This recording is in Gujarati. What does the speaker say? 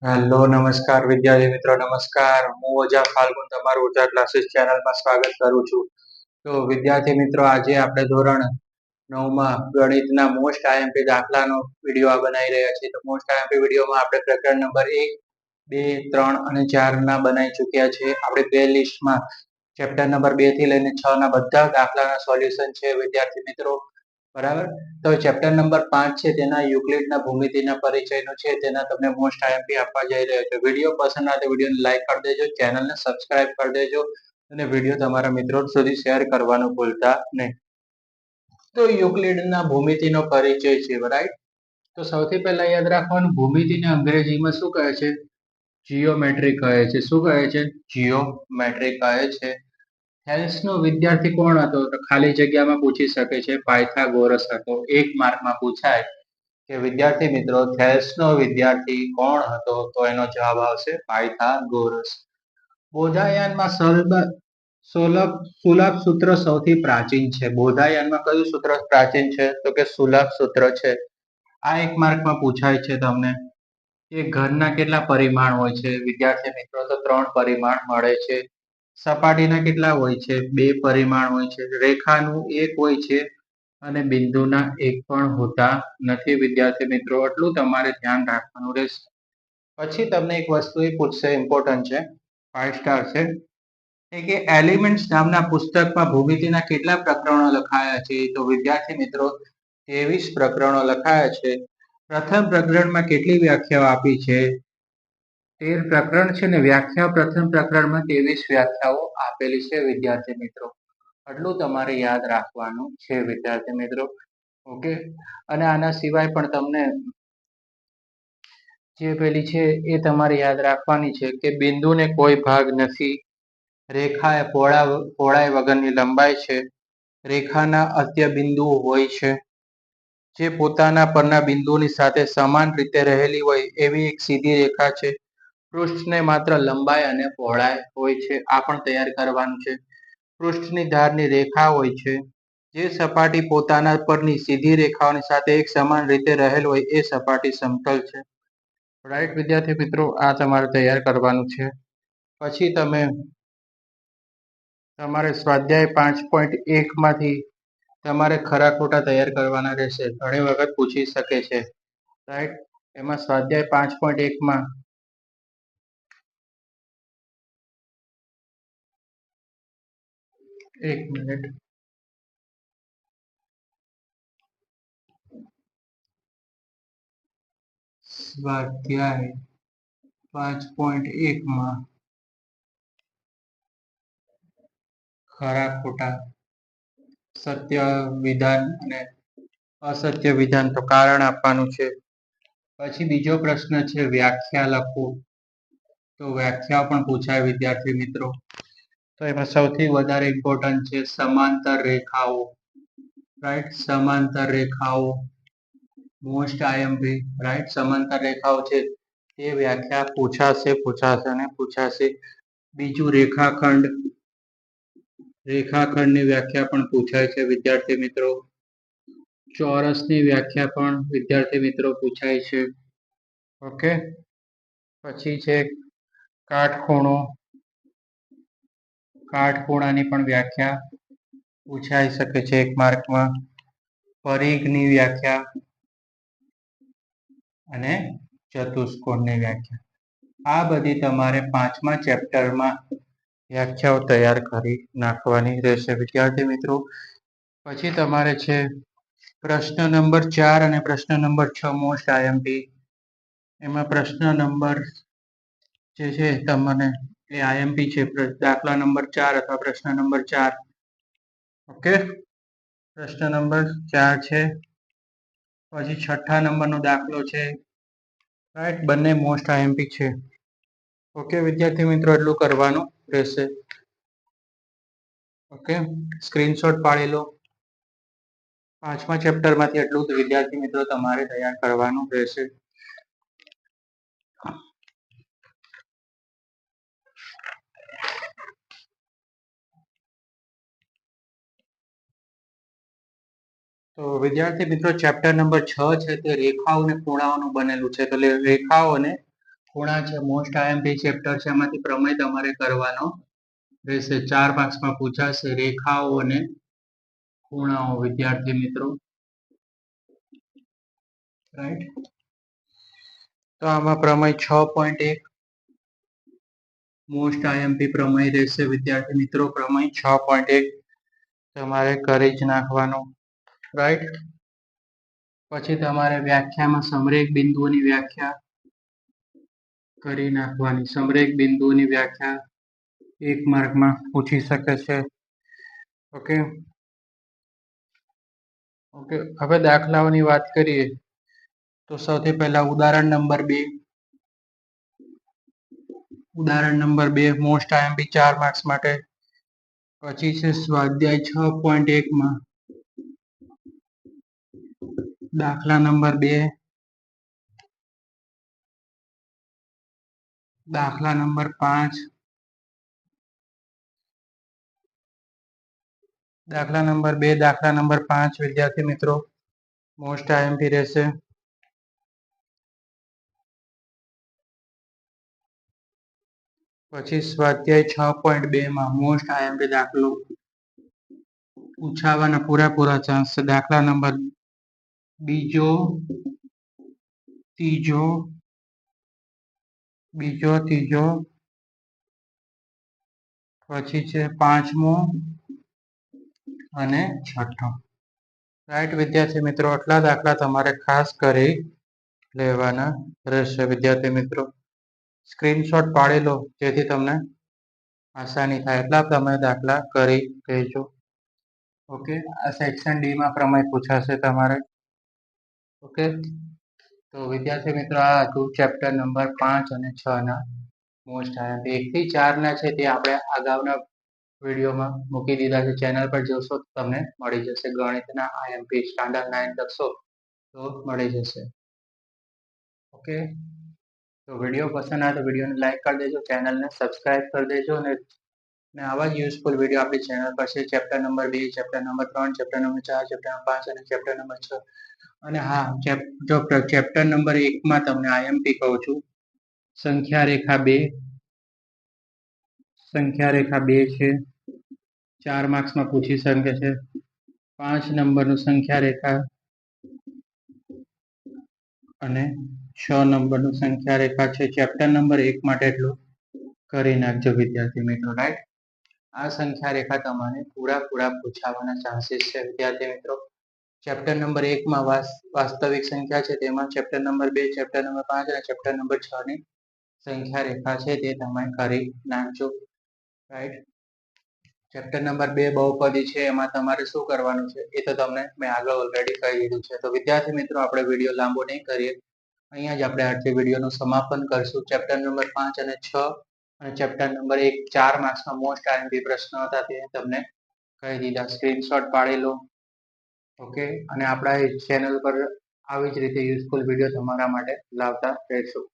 હેલો નમસ્કાર વિદ્યાર્થી મિત્રો નમસ્કાર હું ઓઝા ફાલ્ગુન તમારું ઓઝા ક્લાસીસ ચેનલમાં સ્વાગત કરું છું. તો વિદ્યાર્થી મિત્રો આજે આપણે ધોરણ 9માં ગણિતના મોસ્ટ આઈએમપી દાખલાનો વિડીયો બનાવી રહ્યા છીએ. તો મોસ્ટ આઈએમપી વિડીયોમાં આપણે પ્રકરણ નંબર 1, 2, 3 અને 4 ના બનાવી ચૂક્યા છે. આપણે પ્લે લિસ્ટમાં ચેપ્ટર નંબર 2 થી લઈને 6 ના બધા દાખલાના સોલ્યુશન છે વિદ્યાર્થી મિત્રો. બરાબર. તો ચેપ્ટર નંબર 5 છે તેના યુક્લિડના ભૂમિતિના પરિચયનો છે, તેના તમને મોસ્ટ આઈએમપી આપવા જઈ રહ્યો છે. વિડીયો પસંદ આવે તો વિડીયોને લાઈક કરી દેજો, ચેનલને સબસ્ક્રાઇબ કરી દેજો અને વિડીયો તમારા મિત્રો સુધી શેર કરવાનું ભૂલતા નહીં. તો યુક્લિડના ભૂમિતિનો પરિચય છે, રાઈટ. તો સૌથી પહેલા યાદ રાખવાનું, ભૂમિતિને અંગ્રેજીમાં શું કહે છે? જીઓમેટ્રી કહે છે. શું કહે છે? જીઓમેટ્રી કહે છે. થેલ્સનો વિદ્યાર્થી કોણ હતો? તો ખાલી જગ્યામાં પૂછી શકે છે, પાયથાગોરસ હતો. 1 માર્કમાં પૂછાય કે વિદ્યાર્થી મિત્રો થેલ્સનો વિદ્યાર્થી કોણ હતો? તો એનો જવાબ આવશે પાયથાગોરસ. બોધાયાનમાં સુલભ સૂત્ર સૌથી પ્રાચીન છે. બોધાયાનમાં કયું સૂત્ર પ્રાચીન છે? તો કે સુલભ સૂત્ર છે. આ 1 માર્કમાં પૂછાય છે તમને. એ ઘનના કેટલા પરિમાણ હોય છે? વિદ્યાર્થી મિત્રો તો 3 પરિમાણ મળે છે. સપાટીના કેટલા હોય છે? 2 પરિમાણ હોય છે. રેખાનું 1 હોય છે અને બિંદુના 1 પણ હોતા નથી. વિદ્યાર્થી મિત્રો એટલું તમારે ધ્યાન રાખવાનું રહેશે. પછી તમને એક વસ્તુ એ પૂછશે, ઇમ્પોર્ટન્ટ છે, 5 સ્ટાર છે, કે એલિમેન્ટ્સ નામના પુસ્તકમાં ભૂમિતિના કેટલા પ્રકરણો લખાયા છે? તો વિદ્યાર્થી મિત્રો 23 પ્રકરણો લખાયા છે. પ્રથમ પ્રકરણમાં કેટલી વ્યાખ્યાઓ આપી છે? 13 પ્રકરણ છે ને વ્યાખ્યા પ્રથમ પ્રકરણમાં 23 વ્યાખ્યાઓ આપેલી છે વિદ્યાર્થી મિત્રો. એટલું તમારે યાદ રાખવાનું છે વિદ્યાર્થી મિત્રો. ઓકે. અને આના સિવાય પણ તમને જે પેલી છે એ તમારે યાદ રાખવાની છે કે બિંદુને કોઈ ભાગ નથી. રેખા એ પહોળાઈ વગરની લંબાઈ છે. રેખાના અંત્ય બિંદુઓ હોય છે જે પોતાના પરના બિંદુની સાથે સમાન રીતે રહેલી હોય એવી એક સીધી રેખા છે. પૃષ્ઠને માત્ર લંબાઈ અને પહોળાઈ હોય છે. આ પણ તૈયાર કરવાનું છે. પૃષ્ઠની ધારની રેખા હોય છે. જે સપાટી પોતાના પરની સીધી રેખાઓની સાથે એક સમાન રીતે રહેલ હોય એ સપાટી સમતલ છે. રાઈટ વિદ્યાર્થી મિત્રો, આ તમારે તૈયાર કરવાનું છે. પછી તમારે સ્વાધ્યાય 5.1 માંથી તમારે ખરા ખોટા તૈયાર કરવાના રહેશે. ઘણી વખત પૂછી શકે છે, રાઈટ. એમાં સ્વાધ્યાય 5.1 માં એક મિનિટ, સ્વાધ્યાય 5.1 માં ખરા ખોટા, સત્ય વિધાન અને અસત્ય વિધાન, તો કારણ આપવાનું છે. પછી બીજો પ્રશ્ન છે વ્યાખ્યા લખો. તો વ્યાખ્યા પણ પૂછાય વિદ્યાર્થી મિત્રો. તો એમાં સૌથી વધારે ઇમ્પોર્ટન્ટ છે સમાંતર રેખાઓ, રાઈટ. સમાંતર રેખાઓ મોસ્ટ આઈએમપી, રાઈટ. સમાંતર રેખાઓ છે એ વ્યાખ્યા પૂછાશે. બીજું રેખાખંડની વ્યાખ્યા પણ પૂછાય છે વિદ્યાર્થી મિત્રો. ચોરસની વ્યાખ્યા પણ વિદ્યાર્થી મિત્રો પૂછાય છે. ઓકે. પછી છે કાટખૂણાની પણ વ્યાખ્યા પૂછાઈ શકે છે 1 માર્કમાં. પરિઘની વ્યાખ્યા અને ચતુષ્કોણની વ્યાખ્યા. આ બધી તમારે 5મા ચેપ્ટરમાં વ્યાખ્યાઓ તૈયાર કરી નાખવાની રહેશે વિદ્યાર્થી મિત્રો. પછી તમારે છે પ્રશ્ન નંબર 4 અને પ્રશ્ન નંબર 6 મોસ્ટ આઈએમપી. એમાં પ્રશ્ન નંબર જે છે તમને એ આઈએમપી છે, દાખલા નંબર 4 અથવા પ્રશ્ન નંબર 4. ઓકે. પ્રશ્ન નંબર 4 છે. પછી 6થા નંબરનો દાખલો છે, રાઈટ. બંને મોસ્ટ આઈએમપી છે. ઓકે વિદ્યાર્થી મિત્રો, એટલું કરવાનું રહેશે. ઓકે. સ્ક્રીનશોટ પાડી લો. 5મા ચેપ્ટરમાંથી એટલું જ વિદ્યાર્થી મિત્રો તમારે તૈયાર કરવાનું રહેશે. તો વિદ્યાર્થી મિત્રો ચેપ્ટર નંબર 6 છે તે રેખાઓ અને ખૂણાઓનું બનેલું છે. તો રેખાઓ અને ખૂણા છે મોસ્ટ આઈએમપી ચેપ્ટર છે, એમાંથી પ્રમેય તમારે કરવાનો રહેશે. 4 માર્ક્સમાં પૂછાશે રેખાઓ અને ખૂણાઓ વિદ્યાર્થી મિત્રો, રાઈટ. તો આમાં પ્રમેય 6.1 મોસ્ટ આઈએમપી પ્રમેય રહેશે વિદ્યાર્થી મિત્રો. પ્રમેય 6.1 તમારે કરી જ નાખવાનો, રાઈટ. પછી તમારે વ્યાખ્યામાં સમરેખ બિંદુઓની વ્યાખ્યા કરી નાખવાની. સમરેખ બિંદુઓની વ્યાખ્યા 1 માર્કમાં પૂછી શકે છે. Okay okay. હવે દાખલાઓની વાત કરીએ તો સૌથી પહેલા ઉદાહરણ નંબર 2. ઉદાહરણ નંબર 2 મોસ્ટ આઈએમપી 4 માર્ક્સ માટે. પછી છે સ્વાધ્યાય 6.1 માં દાખલા નંબર 2, દાખલા નંબર 5, દાખલા નંબર 2, દાખલા નંબર 5 વિદ્યાર્થી મિત્રો મોસ્ટ આઈએમપી રહેશે. પછી સ્વાધ્યાય 6.2 માં મોસ્ટ આઈએમપી દાખલો પૂછાવાના પૂરેપૂરા ચાન્સ છે. દાખલા નંબર બીજો, ત્રીજો, પછી છે 5મો અને 6ઠ્ઠો. રાઈટ વિદ્યાર્થી મિત્રો, આટલા દાખલા તમારે ખાસ કરી લેવાના રહેશે વિદ્યાર્થી મિત્રો. સ્ક્રીનશોટ પાડી લો જેથી તમને આસાની થાય. એટલા તમે દાખલા કરી લેજો. ઓકે. આ સેક્શન ડી માં પ્રમેય પૂછાશે તમારે. ઓકે. તો વિદ્યાર્થી મિત્રો આ હતું ચેપ્ટર નંબર 5 અને 6 ના મોસ્ટ આઈએમપી. 1 થી 4 ના છે તે આપણે અગાઉના વિડીયોમાં મૂકી દીધા છે. ચેનલ પર જોશો તો તમને મળી જશે. ગણિતના આઈએમપી સ્ટાન્ડર્ડ 9 લખશો તો મળી જશે. ઓકે. તો વિડીયો પસંદ આવે તો વિડીયોને લાઈક કરી દેજો, ચેનલને સબસ્ક્રાઇબ કરી દેજો અને આવા જ યુઝફુલ વિડીયો આપણી ચેનલ પર છે. Chapter number 2, chapter number 3, chapter number 4, chapter number 5 અને ચેપ્ટર નંબર 6. અને હા, જો ચેપ્ટર નંબર 1 માં તમને આઈએમપી કહું છું, સંખ્યા રેખા 2. સંખ્યા રેખા 2 છે, 4 માર્ક્સમાં પૂછી શકે છે. 5 નંબરનું સંખ્યા રેખા અને 6 નંબરનું સંખ્યા રેખા છે. ચેપ્ટર નંબર 1 માટે એટલું કરી નાખજો વિદ્યાર્થી મિત્રો, રાઈટ. આ સંખ્યા રેખા તમારે પૂરા પૂછાવાના ચાન્સીસ છે વિદ્યાર્થી મિત્રો. ચેપ્ટર નંબર 1 માં વાસ્તવિક સંખ્યા છે, તેમાં ચેપ્ટર નંબર 2, ચેપ્ટર નંબર 5 અને ચેપ્ટર નંબર 6 ની સંખ્યા રેખા છે તે તમે કરી નાખજો, રાઈટ. ચેપ્ટર નંબર 2 બહુપદી છે, એમાં તમારે શું કરવાનું છે એ તો તમને મેં આગળ ઓલરેડી કહી દીધું છે. તો વિદ્યાર્થી મિત્રો આપણે વિડીયો લાંબો નહીં કરીએ, અહીંયા જ આપણે આજથી વિડીયોનું સમાપન કરશું. ચેપ્ટર નંબર 5 અને 6 અને ચેપ્ટર નંબર 1 4 માર્ક્સમાં મોસ્ટ આઈએમપી પ્રશ્નો હતા તે તમને કહી દીધા. સ્ક્રીનશોટ પાડી લો. ઓકે. અને આપણા ચેનલ પર આવી જ રીતે યુઝફુલ વિડીયો તમારા માટે લાવતા રહેશું.